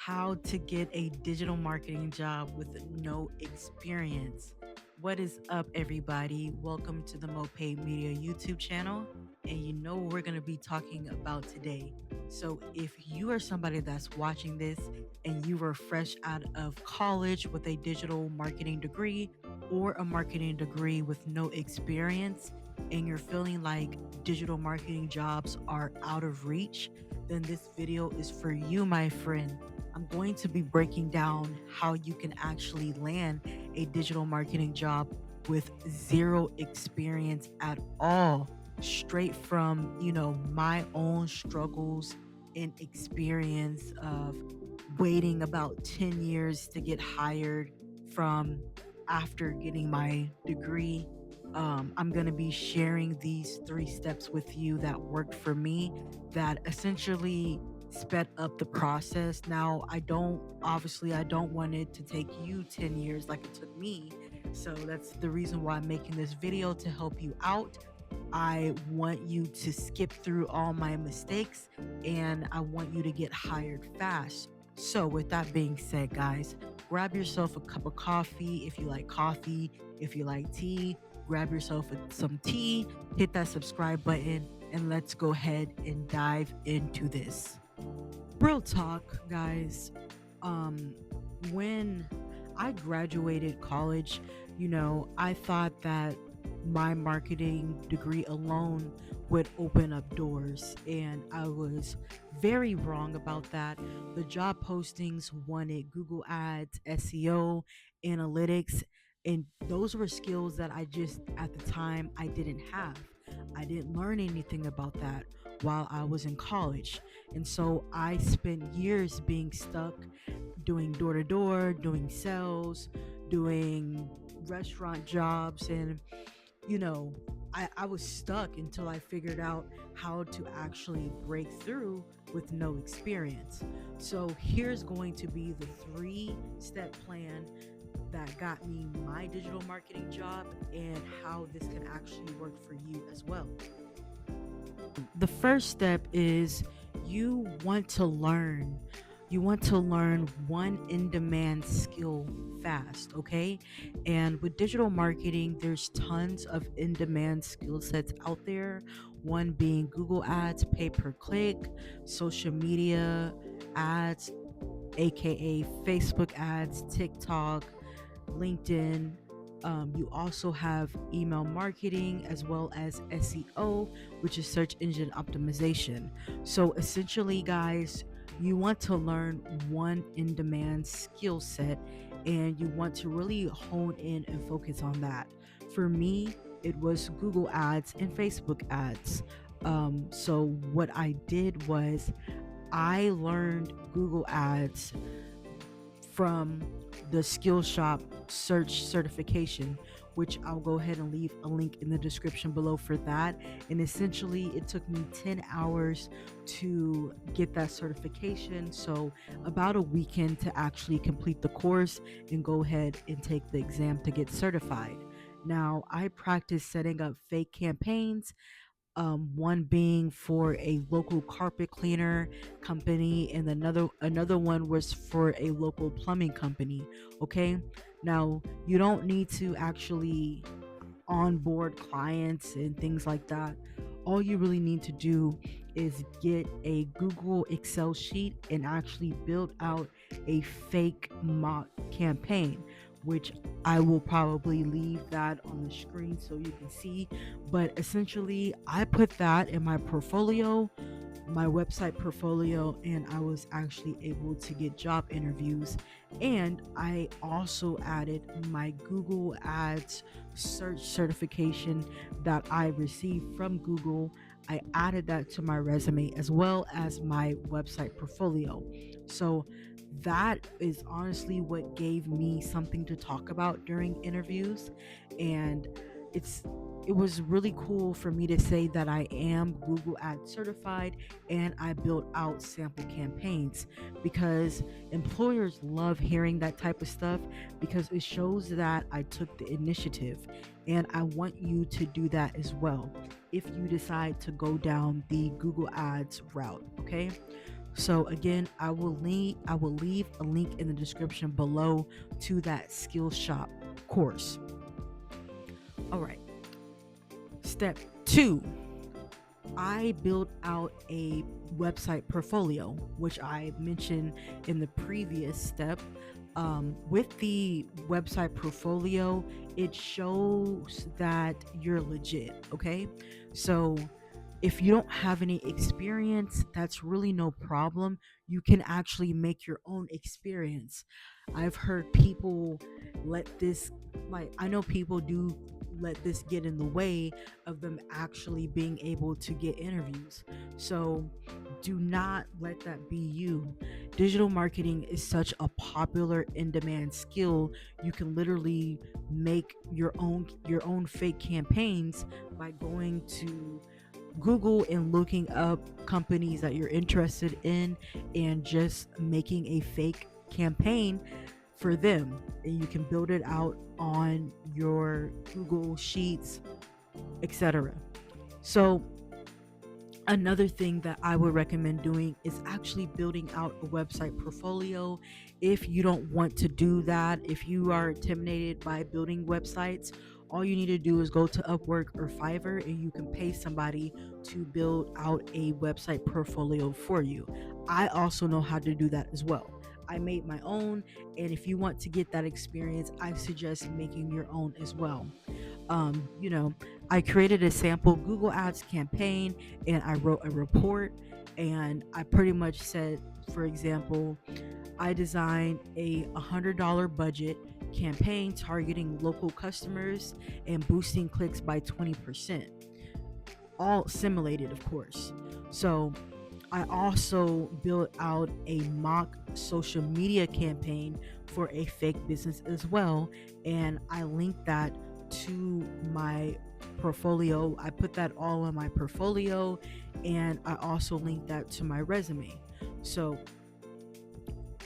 How to get a digital marketing job with no experience. What is up, everybody? Welcome to the Mopay Media YouTube channel. And you know what we're going to be talking about today. So, if you are somebody that's watching this and you were fresh out of college with a digital marketing degree or a marketing degree with no experience, and you're feeling like digital marketing jobs are out of reach, then this video is for you, my friend. I'm going to be breaking down how you can actually land a digital marketing job with zero experience at all, straight from, my own struggles and experience of waiting about 10 years to get hired from after getting my degree. I'm going to be sharing these 3 steps with you that worked for me that essentially sped up the process. Now, I don't want it to take you 10 years like it took me. So that's the reason why I'm making this video to help you out. I want you to skip through all my mistakes and I want you to get hired fast. So, with that being said, guys, grab yourself a cup of coffee if you like coffee, if you like tea, grab yourself some tea, hit that subscribe button, and let's go ahead and dive into this. Real talk, guys. Um, when I graduated college, I thought that my marketing degree alone would open up doors, and I was very wrong about that. The job postings wanted Google Ads, SEO, analytics, and those were skills that I just at the time I didn't have. I didn't learn anything about that while I was in college. And so I spent years being stuck doing door to door, doing sales, doing restaurant jobs. And, you know, I was stuck until I figured out how to actually break through with no experience. So here's going to be the 3-step plan that got me my digital marketing job and how this can actually work for you as well. The first step is you want to learn. You want to learn one in demand skill fast, okay? And with digital marketing, there's tons of in demand skill sets out there. One being Google Ads, pay per click, social media ads, aka Facebook ads, TikTok, LinkedIn. You also have email marketing as well as SEO, which is search engine optimization. So essentially, guys, you want to learn one in demand skill set and you want to really hone in and focus on that. For me, it was Google Ads and Facebook ads. So what I did was I learned Google Ads from the Skillshop search certification, which I'll go ahead and leave a link in the description below for that. And essentially, it took me 10 hours to get that certification. So, about a weekend to actually complete the course and go ahead and take the exam to get certified. Now, I practice setting up fake campaigns, one being for a local carpet cleaner company and another one was for a local plumbing company. Okay, now you don't need to actually onboard clients and things like that. All you really need to do is get a Google Excel sheet and actually build out a fake mock campaign, which I will probably leave that on the screen so you can see. But essentially, I put that in my portfolio, my website portfolio, and I was actually able to get job interviews. And I also added my Google Ads search certification that I received from Google. I added that to my resume as well as my website portfolio. So that is honestly what gave me something to talk about during interviews. And it was really cool for me to say that I am Google Ads certified and I built out sample campaigns, because employers love hearing that type of stuff because it shows that I took the initiative. And I want you to do that as well if you decide to go down the Google Ads route, okay? So again, I will leave a link in the description below to that Skillshop course. All right. Step 2, I built out a website portfolio, which I mentioned in the previous step. With the website portfolio, it shows that you're legit. Okay. So if you don't have any experience, that's really no problem. You can actually make your own experience. I've heard people let this, like, I know people do let this get in the way of them actually being able to get interviews. So do not let that be you. Digital marketing is such a popular in demand skill. You can literally make your own fake campaigns by going to Google and looking up companies that you're interested in and just making a fake campaign for them. And you can build it out on your Google Sheets, etc. So, another thing that I would recommend doing is actually building out a website portfolio. If you don't want to do that, if you are intimidated by building websites, all you need to do is go to Upwork or Fiverr and you can pay somebody to build out a website portfolio for you. I also know how to do that as well. I made my own, and if you want to get that experience, I suggest making your own as well. um, you know, I created a sample Google Ads campaign and I wrote a report, and I pretty much said, for example, I designed a $100 budget campaign targeting local customers and boosting clicks by 20%, all simulated, of course. So I also built out a mock social media campaign for a fake business as well. And I linked that to my portfolio. I put that all in my portfolio, and I also linked that to my resume. So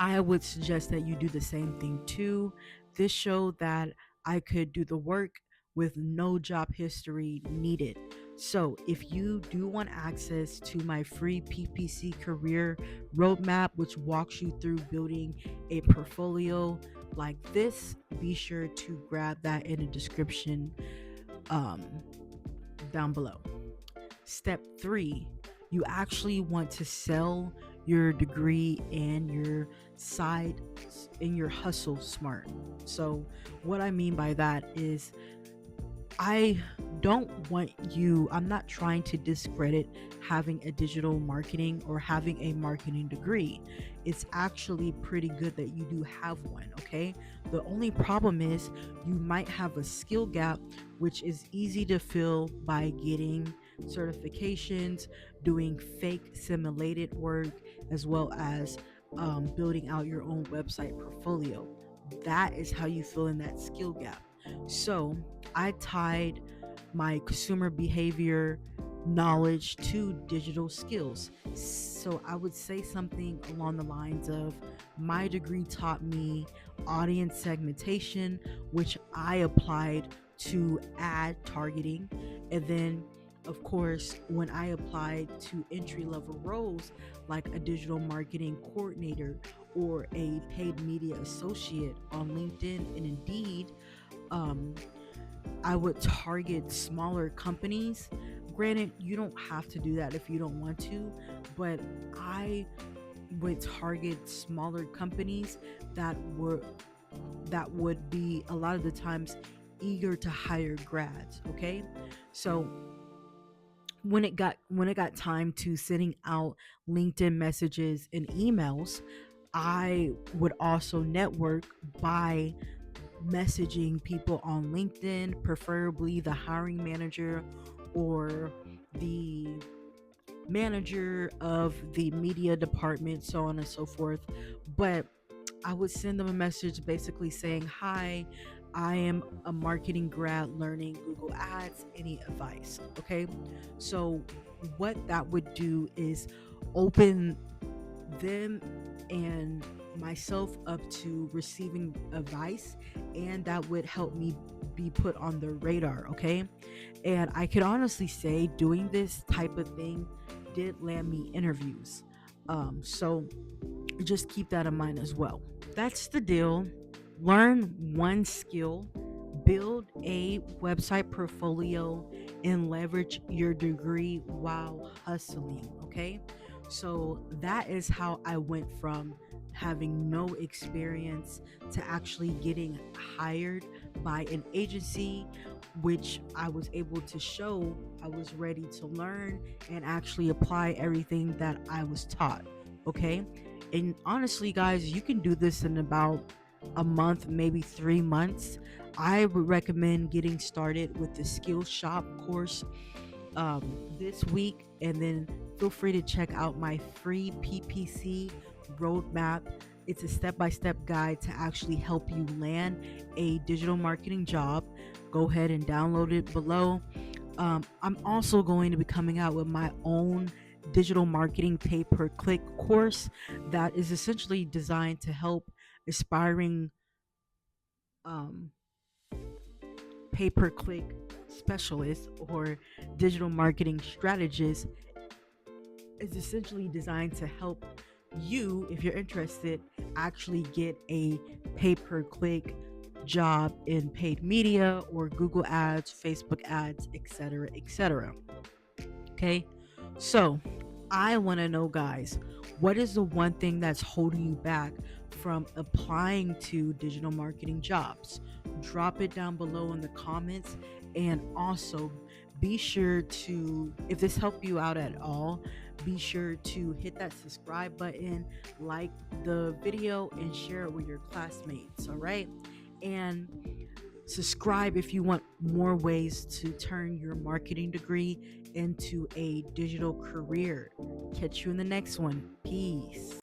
I would suggest that you do the same thing too. This showed that I could do the work with no job history needed. So, if you do want access to my free PPC career roadmap, which walks you through building a portfolio like this, be sure to grab that in the description um, down below. Step 3, you actually want to sell your degree and your side in your hustle smart. So, what I mean by that is, I don't want you, I'm not trying to discredit having a digital marketing or having a marketing degree. It's actually pretty good that you do have one, okay? The only problem is you might have a skill gap, which is easy to fill by getting certifications, doing fake simulated work, as well as building out your own website portfolio. That is how you fill in that skill gap. So, I tied my consumer behavior knowledge to digital skills. So I would say something along the lines of, my degree taught me audience segmentation, which I applied to ad targeting. And then, of course, when I applied to entry level roles like a digital marketing coordinator or a paid media associate on LinkedIn and Indeed, um, I would target smaller companies. Granted, you don't have to do that if you don't want to, but I would target smaller companies that were that would be a lot of the times eager to hire grads, okay? So when it got time to sending out LinkedIn messages and emails, I would also network by messaging people on LinkedIn, preferably the hiring manager or the manager of the media department, so on and so forth. But I would send them a message basically saying, "Hi, I am a marketing grad learning Google Ads. Any advice?" Okay. So, what that would do is open them and myself up to receiving advice, and that would help me be put on the radar. Okay. And I could honestly say doing this type of thing did land me interviews. So just keep that in mind as well. That's the deal. Learn one skill, build a website portfolio, and leverage your degree while hustling. Okay. So that is how I went from having no experience to actually getting hired by an agency, which I was able to show I was ready to learn and actually apply everything that I was taught. Okay. And honestly, guys, you can do this in about a month, maybe 3 months. I would recommend getting started with the skill shop course this week, and then feel free to check out my free PPC roadmap. It's a step by step guide to actually help you land a digital marketing job. Go ahead and download it below. I'm also going to be coming out with my own digital marketing pay per click course that is essentially designed to help aspiring um, pay per click specialists or digital marketing strategists. Is essentially designed to help you, if you're interested, actually get a pay per click job in paid media or Google ads, Facebook ads, etc., etc. Okay. So I want to know, guys, what is the one thing that's holding you back from applying to digital marketing jobs? Drop it down below in the comments. And also, be sure to, if this helped you out at all, be sure to hit that subscribe button, like the video, and share it with your classmates. All right. And subscribe if you want more ways to turn your marketing degree into a digital career. Catch you in the next one. Peace.